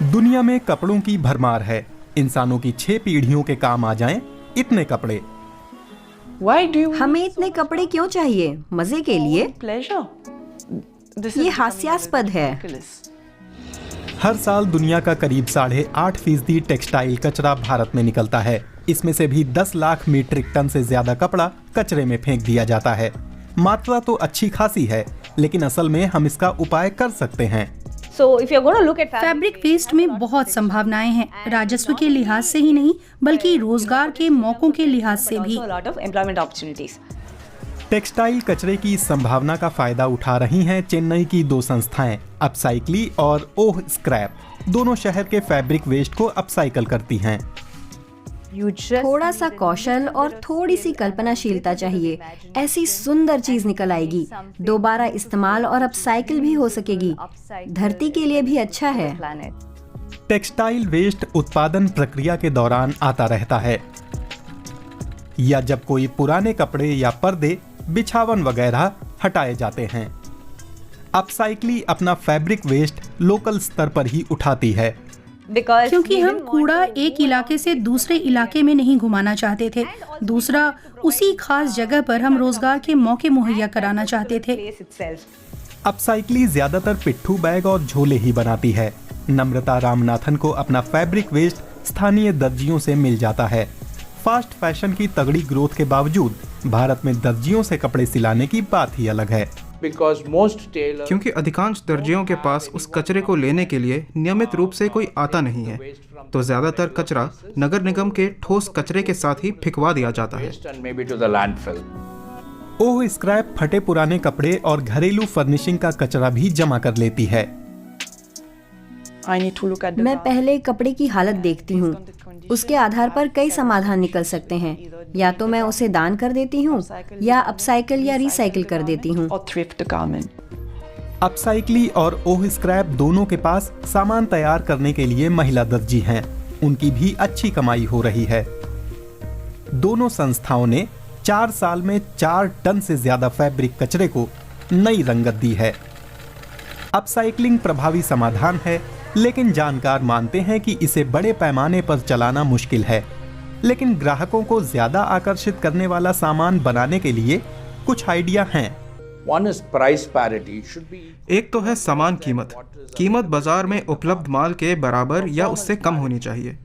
दुनिया में कपड़ों की भरमार है। इंसानों की 6 पीढ़ियों के काम आ जाएं इतने कपड़े। हमें इतने कपड़े क्यों चाहिए? मजे के लिए? ये हास्यास्पद है। हर साल दुनिया का करीब 8.5% टेक्सटाइल कचरा भारत में निकलता है। इसमें से भी 10 लाख मीट्रिक टन से ज्यादा कपड़ा कचरे में फेंक दिया जाता है। मात्रा तो अच्छी खासी है, लेकिन असल में हम इसका उपाय कर सकते हैं। फैब्रिक वेस्ट में बहुत संभावनाएं हैं, राजस्व के लिहाज से ही नहीं बल्कि रोजगार के मौकों के लिहाज से भी। टेक्सटाइल कचरे की संभावना का फायदा उठा रही हैं चेन्नई की 2 संस्थाएं, अपसाइक्ली और ओह स्क्रैप। दोनों शहर के फैब्रिक वेस्ट को अपसाइकल करती हैं। थोड़ा सा कौशल और थोड़ी सी कल्पनाशीलता चाहिए, ऐसी सुंदर चीज निकल आएगी। दोबारा इस्तेमाल और अपसाइकिल भी हो सकेगी। धरती के लिए भी अच्छा है। टेक्सटाइल वेस्ट उत्पादन प्रक्रिया के दौरान आता रहता है, या जब कोई पुराने कपड़े या पर्दे, बिछावन वगैरह हटाए जाते हैं। अपसाइक्ली अपना फैब्रिक वेस्ट लोकल स्तर पर ही उठाती है, क्योंकि हम कूड़ा एक इलाके से दूसरे इलाके में नहीं घुमाना चाहते थे। दूसरा, उसी खास जगह पर हम रोजगार के मौके मुहैया कराना चाहते थे। अपसाइक्ली ज्यादातर पिट्ठू बैग और झोले ही बनाती है। नम्रता रामनाथन को अपना फैब्रिक वेस्ट स्थानीय दर्जियों से मिल जाता है। फास्ट फैशन की तगड़ी ग्रोथ के बावजूद भारत में दर्जियों से कपड़े सिलाने की बात ही अलग है। क्योंकि अधिकांश दर्जियों के पास उस कचरे को लेने के लिए नियमित रूप से कोई आता नहीं है, तो ज्यादातर कचरा नगर निगम के ठोस कचरे के साथ ही फेंकवा दिया जाता है। ओह स्क्रैप फटे पुराने कपड़े और घरेलू फर्निशिंग का कचरा भी जमा कर लेती है। मैं पहले कपड़े की हालत देखती हूँ। उसके आधार पर कई समाधान निकल सकते हैं। या तो मैं उसे दान कर देती हूँ, या अपसाइकिल या रिसाइकिल कर देती हूँ। अपसाइक्ली और ओह स्क्रैप दोनों के पास सामान तैयार करने के लिए महिला दर्जी हैं। उनकी भी अच्छी कमाई हो रही है। दोनों संस्थाओं ने 4 साल में 4 टन से ज्यादा फैब्रिक कचरे को नई रंगत दी है। अपसाइक्लिंग प्रभावी समाधान है, लेकिन जानकार मानते हैं कि इसे बड़े पैमाने पर चलाना मुश्किल है। लेकिन ग्राहकों को ज्यादा आकर्षित करने वाला सामान बनाने के लिए कुछ आइडिया हैं। एक तो है समान कीमत बाजार में उपलब्ध माल के बराबर या उससे कम होनी चाहिए।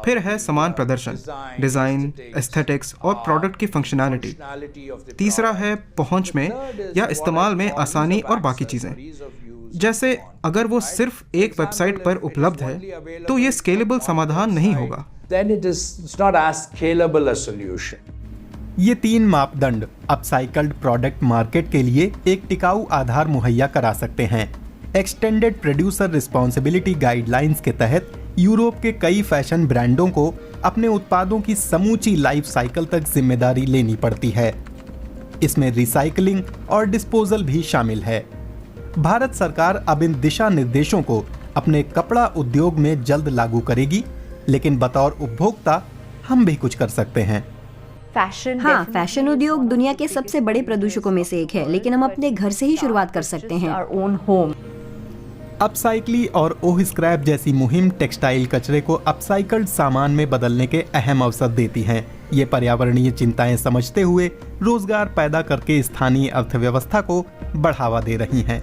फिर है समान प्रदर्शन, डिजाइन, एस्थेटिक्स और प्रोडक्ट की फंक्शनैलिटी। तीसरा है पहुंच में या इस्तेमाल में आसानी और बाकी चीजें। जैसे अगर वो सिर्फ एक वेबसाइट पर उपलब्ध है तो ये स्केलेबल समाधान नहीं होगा। ये 3 मापदंड अपसाइकल्ड प्रोडक्ट मार्केट के लिए एक टिकाऊ आधार मुहैया करा सकते हैं। एक्सटेंडेड प्रोड्यूसर रिस्पॉन्सिबिलिटी गाइडलाइंस के तहत यूरोप के कई फैशन ब्रांडों को अपने उत्पादों की समूची लाइफ साइकिल तक जिम्मेदारी लेनी पड़ती है। इसमें रिसाइकलिंग और डिस्पोजल भी शामिल है। भारत सरकार अब इन दिशा निर्देशों को अपने कपड़ा उद्योग में जल्द लागू करेगी, लेकिन बतौर उपभोक्ता हम भी कुछ कर सकते हैं। हाँ, फैशन उद्योग दुनिया के सबसे बड़े प्रदूषकों में से एक है, लेकिन हम अपने घर से ही शुरुआत कर सकते हैं। अपसाइक्ली और ओह स्क्रैप जैसी मुहिम टेक्सटाइल कचरे को अपसाइकल्ड सामान में बदलने के अहम अवसर देती हैं। ये पर्यावरणीय चिंताएं समझते हुए रोजगार पैदा करके स्थानीय अर्थव्यवस्था को बढ़ावा दे रही हैं।